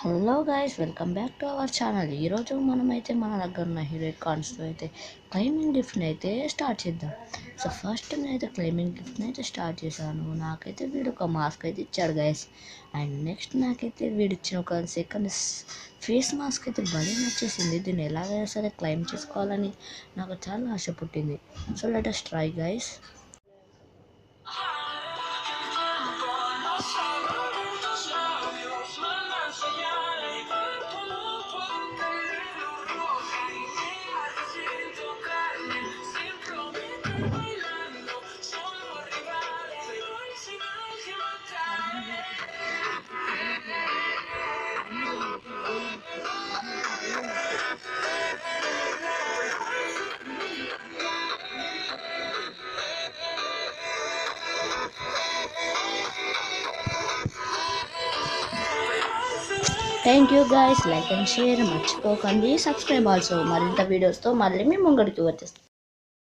Hello guys, welcome back to our channel. ఈరోజు మనమైతే మన దగ్గర ఉన్న హీరోయిక్ కార్డ్స్తో అయితే క్లైమింగ్ గిఫ్ట్ని అయితే స్టార్ట్ చేద్దాం. సో ఫస్ట్ నేనైతే క్లైమింగ్ గిఫ్ట్ని అయితే స్టార్ట్ చేశాను. నాకైతే వీడు ఒక మాస్క్ అయితే ఇచ్చాడు గైస్. అండ్ నెక్స్ట్ నాకైతే వీడు ఇచ్చిన ఒక సెకండ్ ఫేస్ మాస్క్ అయితే భలే నచ్చేసింది. దీన్ని ఎలాగైనా సరే క్లైమ్ చేసుకోవాలని నాకు చాలా ఆశ పుట్టింది. So let us try guys. Thank you guys, like and share మర్చిపోకండి. Subscribe also. మరింత వీడియోస్తో మళ్ళీ మీ ముంగడికి వచ్చేస్తాం.